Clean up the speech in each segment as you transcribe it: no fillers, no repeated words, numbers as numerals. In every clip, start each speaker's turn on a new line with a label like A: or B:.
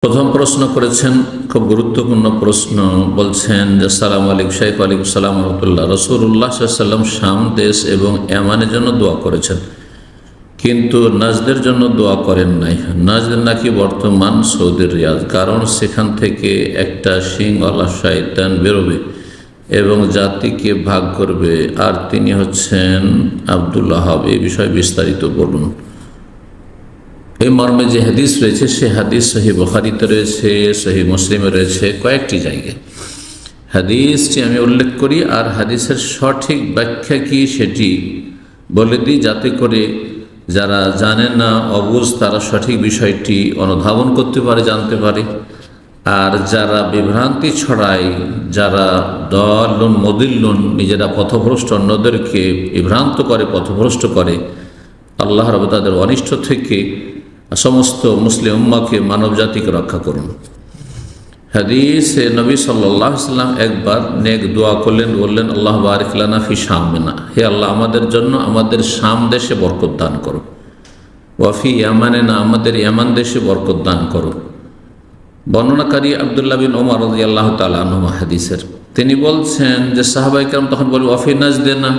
A: প্রথম প্রশ্ন করেছেন, খুব গুরুত্বপূর্ণ প্রশ্ন। বলছেন যে সালাম আলাইকুম শাইখ। ওয়ালাইকুম সালাম রহমতুল্লাহ। রাসূলুল্লাহ সাল্লাল্লাহু আলাইহি ওয়াসাল্লাম শাম দেশ এবং ইয়ামানের জন্য দোয়া করেছেন, কিন্তু নাজদের জন্য দোয়া করেন নাই। নাজদ নাকি বর্তমান সৌদির রিয়াদ, কারণ সেখান থেকে একটা শিংওয়ালা শয়তান বেরোবে এবং জাতিকে ভাগ করবে, আর তিনি হচ্ছেন আব্দুল ওয়াহাব। এই বিষয়ে বিস্তারিত বলুন। এই মর্মে যে হাদিস রয়েছে সে হাদিস সহিহ বুখারীতে রয়েছে, সহিহ মুসলিমে রয়েছে, কয়েকটি জায়গায়। হাদিসটি আমি উল্লেখ করি আর হাদিসের সঠিক ব্যাখ্যা কি সেটি বলে দিই, যাতে করে যারা জানে না, অবুঝ, তারা সঠিক বিষয়টি অনুধাবন করতে পারে, জানতে পারে। আর যারা বিভ্রান্তি ছড়ায়, যারা দলুন মদিল্লুন, নিজেরা পথভ্রষ্ট, অন্যদেরকে বিভ্রান্ত করে, পথভ্রষ্ট করে, আল্লাহ রাব্বুল তাদের অনিষ্ট থেকে সমস্ত মুসলিম উম্মাহকে, মানব জাতিকে রক্ষা করুন। হাদিসে নবী সাল্লাল্লাহু আলাইহি ওয়াসাল্লাম একবার নেক দোয়া করলেন, বললেন আল্লাহ বারিক লানা ফি শামিনা, হে আল্লাহ আমাদের জন্য আমাদের শাম দেশে বরকত দান করো। ওয়া ফি ইয়ামানিনা, আমাদের ইয়ামান দেশে বরকত দান করো। বর্ণনাকারী আব্দুল্লাহ বিন ওমর রাদিয়াল্লাহু তাআলা আনহু হাদিসের, তিনি বলছেন যে সাহাবায়ে কেরাম তখন বলে ওয়া ফি নাজদিনা,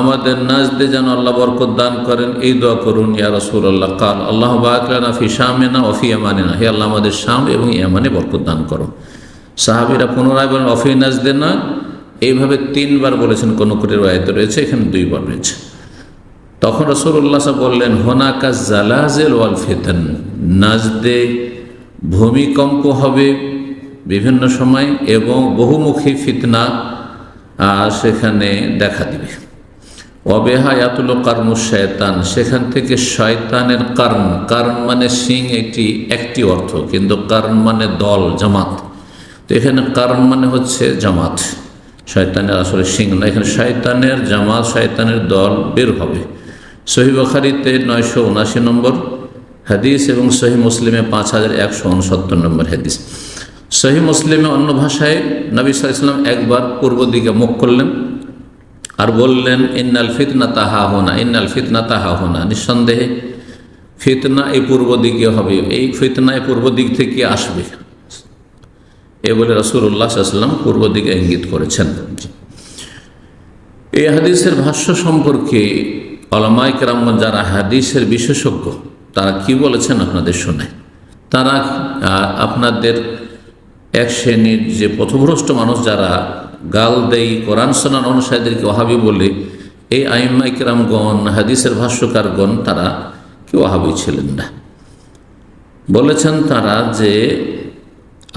A: আমাদের নাজদে যেন আল্লাহ বরকত দান করেন, এই দোয়া করুন ইয়া রাসূলুল্লাহ। কাল আল্লাহ বারিক লানা ফি শামিনা ওয়া ফি ইয়ামানিনা, হে আল্লাহ আমাদের শাম এবং ইয়ামানে বরকত দান করো। সাহাবীরা পুনরায় বলেন ওয়া ফি নাজদিনা, এইভাবে 3 বার বলেছেন। কোন করে riwayat রয়েছে এখানে 2 বার রয়েছে। তখন রাসূলুল্লাহ সাল্লাল্লাহু আলাইহি ওয়াসাল্লাম বললেন হুনাকা জালাজিল ওয়াল ফিতান, নাজদে ভূমিকম্প হবে বিভিন্ন সময় এবং বহুমুখী ফিতনা সেখানে দেখা দিবে। ওয়াবেহায়াতুল কারমু শয়তান, সেখান থেকে শয়তানের কারণ, কারণ মানে সিং, এটি একটি অর্থ, কিন্তু কারণ মানে দল, জামাত। তো এখানে কারণ মানে হচ্ছে জামাত, শয়তানের আসলে সিং না, এখানে শয়তানের জামাত, শয়তানের দল বের হবে। সহিহ বুখারীতে 979 নম্বর হাদিস এবং সহিহ মুসলিমে 5169 নম্বর হাদিস। সহিহ মুসলিমে অন্য ভাষায় নবী সাল্লাল্লাহু আলাইহি ওয়াসাল্লাম একবার পূর্ব দিকে মুখ করলেন আর বললেন ইন্নাল ফিতনাতা হাহুনা, ইন্নাল ফিতনাতা হাহুনা, নিঃসন্দেহে ফিতনা এই পূর্ব দিকে হবে, এই ফিতনা এই পূর্ব দিক থেকে আসবে। এ বলে রাসূলুল্লাহ সাল্লাল্লাহু আলাইহি ওয়াসাল্লাম পূর্ব দিকে ইঙ্গিত করেছেন। এই হাদিসের ভাষ্য সম্পর্কে উলামায়ে কেরাম যারা হাদিসের বিশেষজ্ঞ তারা কি বলেছেন আপনাদের শোনায়। তারা আপনাদের এক শ্রেণীর যে পথভ্রষ্ট মানুষ যারা গাল দেই কোরআন সুন্নাহ অনুসারীদেরকে ওয়াহাবি বলে, এই আইম্মায়ে কেরামগণ, হাদিসের ভাষ্যকারগণ, তারা কি ওয়াহাবি ছিলেন না। বলেছেন তারা যে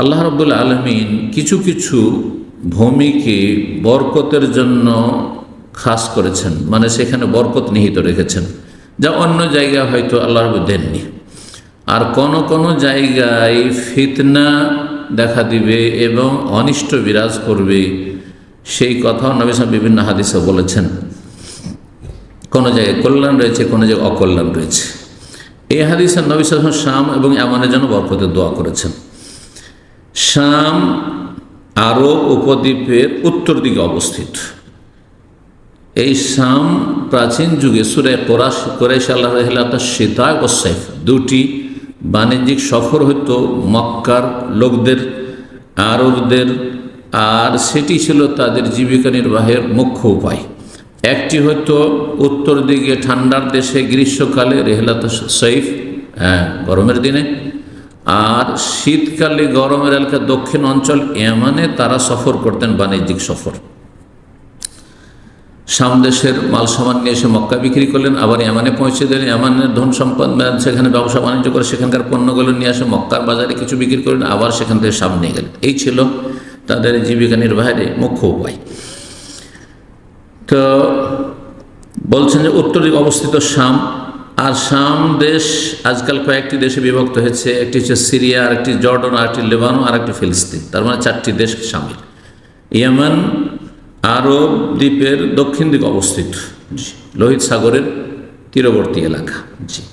A: আল্লাহ রাব্বুল আলামিন কিছু কিছু ভূমিকে বরকতের জন্য খাস করেছেন, মানে সেখানে বরকত নিহিত রেখেছেন, যা অন্য জায়গায় হয়তো আল্লাহ রাব্বুল দেননি। আর কোন কোন জায়গায় ফিতনা দেখা দিবে এবং অনিষ্ট বিরাজ করবে, সেই কথাও নবী সাল্লাল্লাহু আলাইহি ওয়াসাল্লাম বিভিন্ন হাদিসে বলেছেন। কোনো জায়গায় কল্যাণ রয়েছে, কোনো জায়গায় অকল্যাণ রয়েছে। এই হাদিসে নবী সাল্লাল্লাহু আলাইহি ওয়াসাল্লাম শাম এবং ইয়ামানের জন্য বরকতের দোয়া করেছেন। শাম আরব উপদ্বীপের উত্তর দিকে অবস্থিত। এই শাম প্রাচীন যুগে সূরা কুরাইশ আল্লাহ শীতা ও সাইফ, 2টি বাণিজ্যিক সফর হতো মক্কার লোকদের, আরবদের, আর সেটি ছিল তাদের জীবিকা নির্বাহের মুখ্য উপায়। একটি হতো উত্তর দিকে ঠান্ডার দেশে গ্রীষ্মকালে রেহলাত সাইফ, গরমের দিনে, আর শীতকালে গরমের এলাকা দক্ষিণ অঞ্চল ইয়ামানে তারা সফর করতেন, বাণিজ্যিক সফর। শাম দেশের মাল সামান নিয়ে এসে মক্কা বিক্রি করলেন, আবার ইয়ামানে পৌঁছে দিলেন, ইয়ামানের ধন সম্পদ সেখানে ব্যবসা বাণিজ্য করে সেখানকার পণ্যগুলো নিয়ে আসে মক্কার বাজারে কিছু বিক্রি করলেন, আবার সেখান থেকে শাম নিয়ে গেলেন। এই ছিল তাদের জীবিকা নির্বাহের মুখ্য উপায়। তো বলছেন যে উত্তর দিকে অবস্থিত শাম, আর শাম দেশ আজকাল কয়েকটি দেশে বিভক্ত হয়েছে। একটি হচ্ছে সিরিয়া, আরেকটি জর্ডন, আরেকটি লেবানন, আরেকটি ফিলিস্তিন, তার মানে 4টি দেশ শামিল। ইয়ামান আরব দ্বীপের দক্ষিণ দিকে অবস্থিত, লোহিত সাগরের তীরবর্তী এলাকা। জি,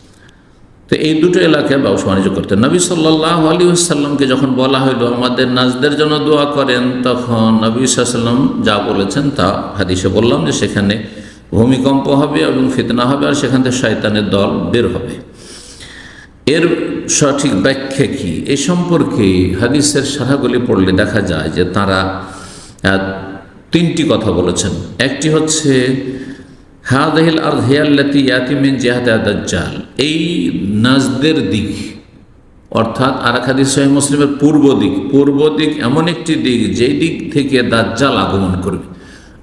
A: তো এই দুটো এলাকায় ব্যবসা বাণিজ্য করতেন। নবী সাল্লাল্লাহু আলাইহি ওয়াসাল্লামকে যখন বলা হলো আমাদের নাজদের জন্য দোয়া করেন, তখন নবী সাল্লাল্লাহু আলাইহি ওয়াসাল্লাম যা বলেছেন তা হাদিসে বললাম, যে সেখানে ভূমিকম্প হবে এবং ফিতনা হবে, আর সেখান থেকে শয়তানের দল বের হবে। এর সঠিক ব্যাখ্যা কি এ সম্পর্কে হাদিসের শাখাগুলি পড়লে দেখা যায় যে তারা তিনটি কথা বলেছেন। একটি হচ্ছে হাদিহিল আরদ হিয়া আল্লাতী ইয়াতি মিন জিহাতি দাজ্জাল, এই নাজদের দিক অর্থাৎ আর এক হাদিস সহিহ মুসলিমের পূর্ব দিক এমন একটি দিক যেই দিক থেকে দাজ্জাল আগমন করবে।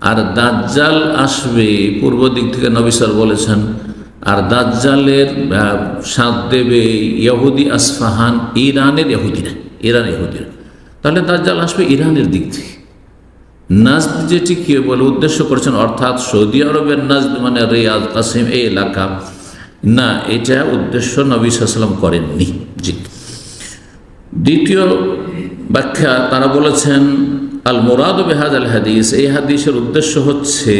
A: আর দাজ্জাল আসবে পূর্ব দিক থেকে, নবী সাল্লাল্লাহু আলাইহি ওয়াসাল্লাম বলেছেন। আর দাজ্জালের সাথ দেবে ইহুদি আসফাহান, ইরানের ইহুদিরা। তাহলে দাজ্জাল আসবে ইরানের দিক থেকে। নাজদ যেটি কি বলে উদ্দেশ্য করেছেন অর্থাৎ সৌদি আরবের নাজদ মানে রিয়াদ, কাসিম এই এলাকা না, এটা উদ্দেশ্য নবী সাল্লাল্লাহু আলাইহি ওয়াসাল্লাম করেননি। জি। দ্বিতীয় ব্যাখ্যা তারা বলেছেন আল মুরাদ বিহাযাল হাদিস, এই হাদিসের উদ্দেশ্য হচ্ছে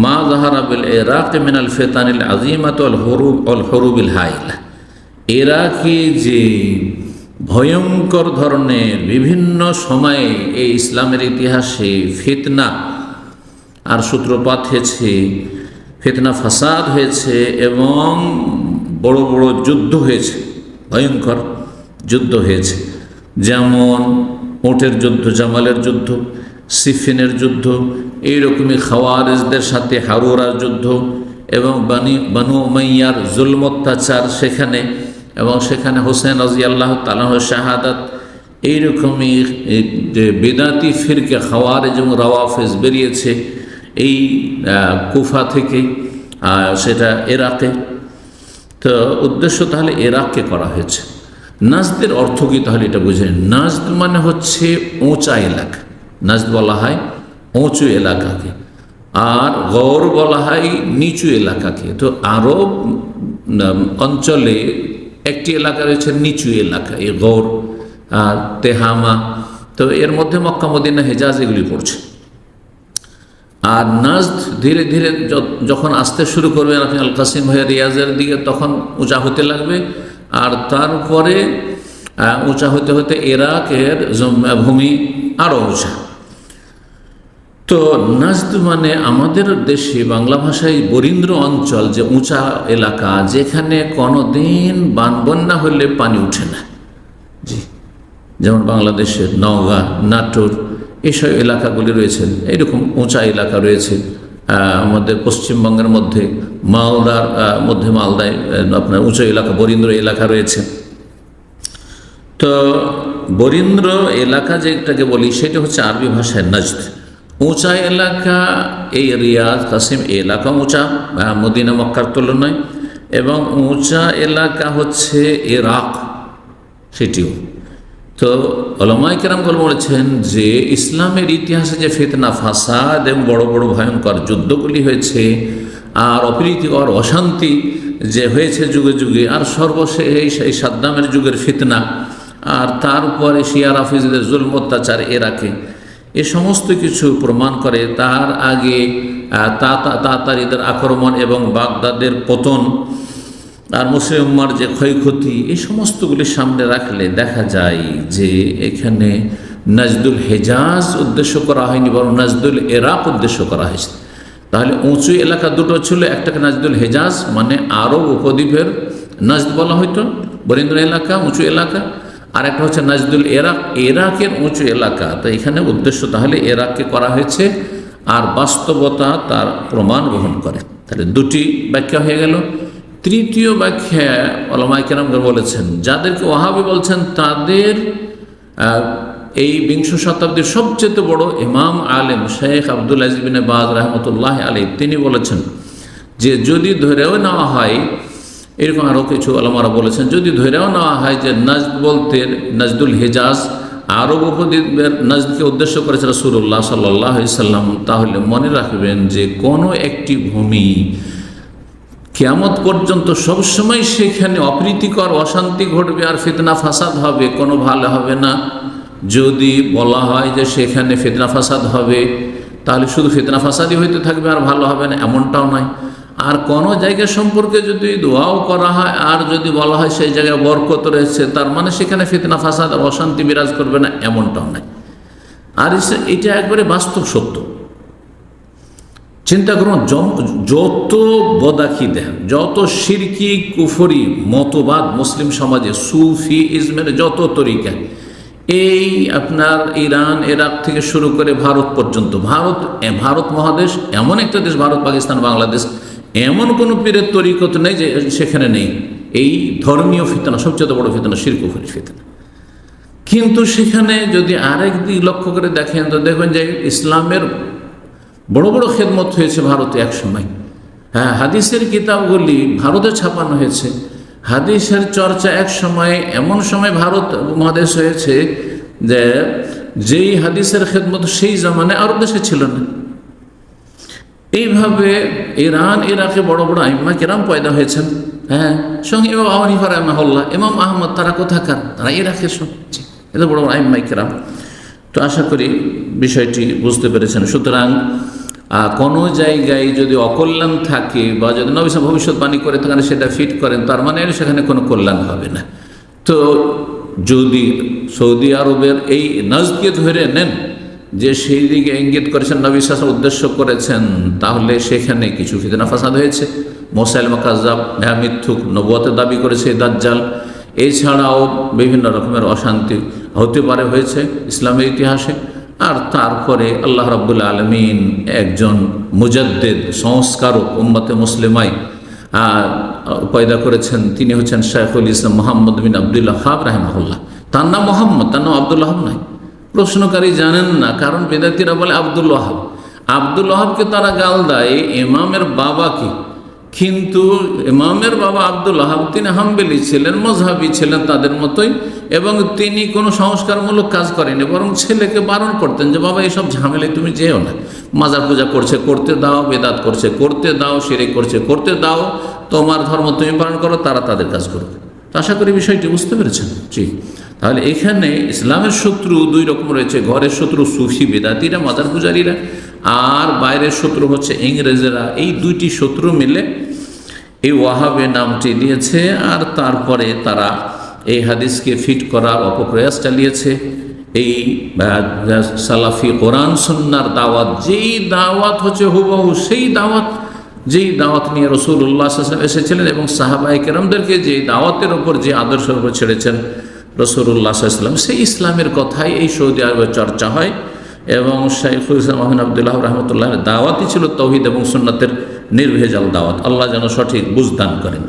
A: মা যাহারা বিল ইরাক মিনাল ফিতানিল আযীমাত ওয়াল হুরুবিল হাইলা, ইরাকে যে ভয়ঙ্কর ধরনের বিভিন্ন সময়ে এই ইসলামের ইতিহাসে ফিতনা আর সূত্রপাত হয়েছে, ফিতনা ফাসাদ হয়েছে এবং বড় বড় যুদ্ধ হয়েছে, ভয়ঙ্কর যুদ্ধ হয়েছে। যেমন ওটের যুদ্ধ, জামালের যুদ্ধ, সিফিনের যুদ্ধ, এইরকমই খাওয়ারিজদের সাথে হারুরার যুদ্ধ এবং বানু উমাইয়ার জুলম অত্যাচার সেখানে, এবং সেখানে হোসেন রাদিয়াল্লাহু তাআলা শাহাদাত। এইরকমই যে বিদাতি ফিরকে খাওয়ারিজ এবং রাওয়াফিজ বেরিয়েছে এই কুফা থেকে, সেটা ইরাকে। তো উদ্দেশ্য তাহলে ইরাককে করা হয়েছে। নাজদের অর্থ কি তাহলে এটা বুঝেন? নাজদ মানে হচ্ছে উঁচা এলাকা, নাজদ বলা হয় উঁচু এলাকাকে, আর গৌর বলা হয় নিচু এলাকাকে। তো আরব অঞ্চলে একটি এলাকা রয়েছে নিচু এলাকা, এই গৌর আর তেহামা। তো এর মধ্যে মক্কা মদিনা হেজাজ এগুলি পড়ছে। আর নাজদ ধীরে ধীরে যখন আসতে শুরু করবে আপনি আল কাসিম হয়ে রিয়াজের দিকে, তখন উঁচা হতে লাগবে। আর তারপরে উঁচা হতে হতে ইরাকের ভূমি আরও উঁচা। তো নাজদ মানে আমাদের দেশে বাংলা ভাষায় বরিন্দ্র অঞ্চল, যে উঁচা এলাকা যেখানে কোনোদিন বন্যা হলে পানি উঠে না। জি, যেমন বাংলাদেশের নওগাঁ, নাটোর এইসব এলাকাগুলি রয়েছে, এইরকম উঁচা এলাকা রয়েছে। আমাদের পশ্চিমবঙ্গের মধ্যে মালদায় আপনার উঁচু এলাকা, বরিন্দ্র এলাকা রয়েছে। তো বরিন্দ্র এলাকা যেটাকে বলি সেটা হচ্ছে আরবি ভাষায় নাজদ। উঁচা এলাকা এই রিয়াদ, কাসিম এলাকা উঁচা মদিনা মক্কার তুলনায়, এবং উঁচা এলাকা হচ্ছে ইরাক, সেটিও। তো উলামায়ে কেরামগণ বলেছেন যে ইসলামের ইতিহাসে যে ফিতনা ফাসাদ এবং বড় বড় ভয়ঙ্কর যুদ্ধগুলি হয়েছে, আর অপ্রীতিকর অশান্তি যে হয়েছে যুগে যুগে, আর সর্বশেষ এই সাদ্দামের যুগের ফিতনা, আর তারপরে শিয়া রাফিজদের জুলম অত্যাচার ইরাকে, এ সমস্ত কিছু প্রমাণ করে তার আগে তাতারিদের আক্রমণ এবং বাগদাদের পতন আর মুসলিম উম্মার যে ক্ষয়ক্ষতি, এই সমস্তগুলির সামনে রাখলে দেখা যায় যে এখানে নাজদুল হেজাজ উদ্দেশ্য করা হয়নি, বরং নাজদুল ইরাক উদ্দেশ্য করা হয়েছে। তাহলে উঁচু এলাকা দুটো ছিল, একটাকে নাজদুল হেজাজ মানে আরব উপদ্বীপের নাজদ বলা হয়তো, বরিন্দ্র এলাকা উঁচু এলাকা, আর একটা হচ্ছে নাজদুল ইরাক, ইরাকের উঁচু এলাকা। তো এখানে উদ্দেশ্য তাহলে ইরাককে করা হয়েছে, আর বাস্তবতা তার প্রমাণ গ্রহণ করে। তাহলে দুটি ব্যাখ্যা হয়ে গেল। তৃতীয় ব্যাখ্যা উলামায়ে কেরামগণ বলেছেন, যাদেরকে ওয়াহাবি বলছেন তাদের এই বিংশ শতাব্দীর সবচেয়ে বড় ইমাম আলেম শেখ আব্দুল আজিজ বিন বাজ রাহমাতুল্লাহ আলাইহি, তিনি বলেছেন যে যদি ধরেও নেওয়া হয়, এরকম আরও কিছু উলামারা বলেছেন, যদি ধরেও নেওয়া হয় যে নাজদ বলতে নাজদুল হেজাজ আরব উপদ্বীপের নাজদকে উদ্দেশ্য করেছে রাসূলুল্লাহ সাল্লাল্লাহু আলাইহি সাল্লাম, তাহলে মনে রাখবেন যে কোনো একটি ভূমি কিয়ামত পর্যন্ত সবসময় সেখানে অপ্রীতিকর অশান্তি ঘটবে আর ফিতনা ফাসাদ হবে, কোনো ভালো হবে না। যদি বলা হয় যে সেখানে ফিতনা ফাসাদ হবে, তাহলে শুধু ফিতনা ফাসাদই হইতে থাকবে আর ভালো হবে না, এমনটাও নয়। আর কোনো জায়গা সম্পর্কে যদি দোয়াও করা হয় আর যদি বলা হয় সেই জায়গায় বরকত রয়েছে, তার মানে সেখানে ফিতনা ফাসাদ আর অশান্তি বিরাজ করবে না, এমনটাও নয়। আর এটা একবারে বাস্তব সত্য। চিন্তা করুন, যত বদাখিদা, যত শিরকি কুফরি মতবাদ মুসলিম সমাজে, সুফি ইজমের যত তরিকা, এই আপনার ইরান ইরাক থেকে শুরু করে ভারত পর্যন্ত, ভারত মহাদেশ এমন একটা দেশ, ভারত পাকিস্তান বাংলাদেশ, এমন কোনো পীরের তরিকত নেই যে সেখানে নেই এই ধর্মীয় ফিতনা, সবচেয়ে বড় ফিতনা শিরক কুফরি ফিতনা। কিন্তু সেখানে যদি আরেক দিক লক্ষ্য করে দেখেন তো দেখবেন যে ইসলামের বড় বড় খেদমত হয়েছে ভারতে এক সময়। হ্যাঁ, হাদিসের কিতাবগুলি ভারতে ছাপানো হয়েছে। হাদিসের চর্চা এক সময়, এমন সময় ভারত মহাদেশ হয়েছে যে যেই হাদিসের খেদমত সেই জামানে আরব দেশে ছিল না। এইভাবে ইরান ইরাকে বড় বড় আইম্মা কেরাম পয়দা হয়েছেন। হ্যাঁ, সঙ্গে ইমাম আবু হানিফা রাহিমাহুল্লাহ, ইমাম আহমদ, তারা কোথাকার? তারা ইরাকের সবচেয়ে এত বড় বড় আইম্মা কেরাম। তো আশা করি বিষয়টি বুঝতে পেরেছেন। সুতরাং কোনো জায়গায় যদি অকল্যাণ থাকে বা যদি নবী সাল্লাল্লাহু ভবিষ্যৎবাণী করে থাকেন সেটা ফিট করেন, তার মানে সেখানে কোনো কল্যাণ হবে না। তো যদি সৌদি আরবের এই নজকে ধরে নেন যে সেই দিকে ইঙ্গিত করেছেন, নবী সাল্লাল্লাহু উদ্দেশ্য করেছেন, তাহলে সেখানে কিছু ফিতনা ফাসাদ হয়েছে। মুসাইলামা কাযযাব, মিথ্যুক, নবুয়তের দাবি করেছে দাজ্জাল, এছাড়াও বিভিন্ন রকমের অশান্তি হতে পারে, হয়েছে ইসলামের ইতিহাসে। আর তারপরে আল্লাহ রাব্বুল আলামিন একজন মুজাদ্দিদ, সংস্কারক উম্মতে মুসলিমায় পয়দা করেছেন। তিনি হচ্ছেন শাইখুল ইসলাম মুহাম্মদ বিন আব্দুল ওয়াহাব রাহিমাহুল্লাহ। তার নাম মোহাম্মদ, তার নাম আব্দুল ওয়াহাব নয়। প্রশ্নকারী জানেন না, কারণ বেদাতীরা বলে আব্দুল ওয়াহাব। আব্দুল ওয়াহাবকে তারা গাল দেয় ইমামের বাবাকে, কিন্তু ইমামের বাবা আব্দুল ওয়াহাব তিনি হাম্বলি ছিলেন, মযহাবী ছিলেন তাদের মতোই, এবং তিনি কোনো সংস্কারমূলক কাজ করেনি, বরং ছেলেকে বারণ করতেন যে বাবা এইসব ঝামেলায় তুমি যেও না, মাজার পূজা করছে করতে দাও, বেদাত করছে করতে দাও, শিরক করছে করতে দাও, তোমার ধর্ম তুমি পালন করো, তারা তাদের কাজ করবে। তো আশা করি বিষয়টি বুঝতে পেরেছেন। জি, তাহলে এখানে ইসলামের শত্রু দুই রকম রয়েছে। ঘরের শত্রু সুফি বেদাতিরা, মাজার পূজারীরা, আর বাইরের শত্রু হচ্ছে ইংরেজেরা। এই দুইটি শত্রু মিলে এই ওয়াহাবে নামটি দিয়েছে। আর তারপরে তারা এই হাদিসকে ফিট করার অপপ্রয়াস চালিয়েছে। এই সালাফি কোরআন সুন্নাহর দাওয়াত, যেই দাওয়াত হচ্ছে হুবহু সেই দাওয়াত, যেই দাওয়াত নিয়ে রাসূলুল্লাহ সাল্লাল্লাহু আলাইহি ওয়াসাল্লাম এসেছিলেন এবং সাহাবায়ে কেরামদেরকে যে দাওয়াতের ওপর যে আদর্শের উপর ছেড়েছেন রাসূলুল্লাহ সাল্লাল্লাহু আলাইহি ওয়াসাল্লাম, সেই ইসলামের কথাই এই সৌদি আরবে চর্চা হয়। এবং শাইখুল ইসলাম আহমদ আব্দুল্লাহ রাহমাতুল্লাহ দাওয়াতই ছিল তাওহীদ এবং সুন্নাতের নির্ভেজাল দাওয়াত। আল্লাহ যেন সঠিক বুঝদান করেন।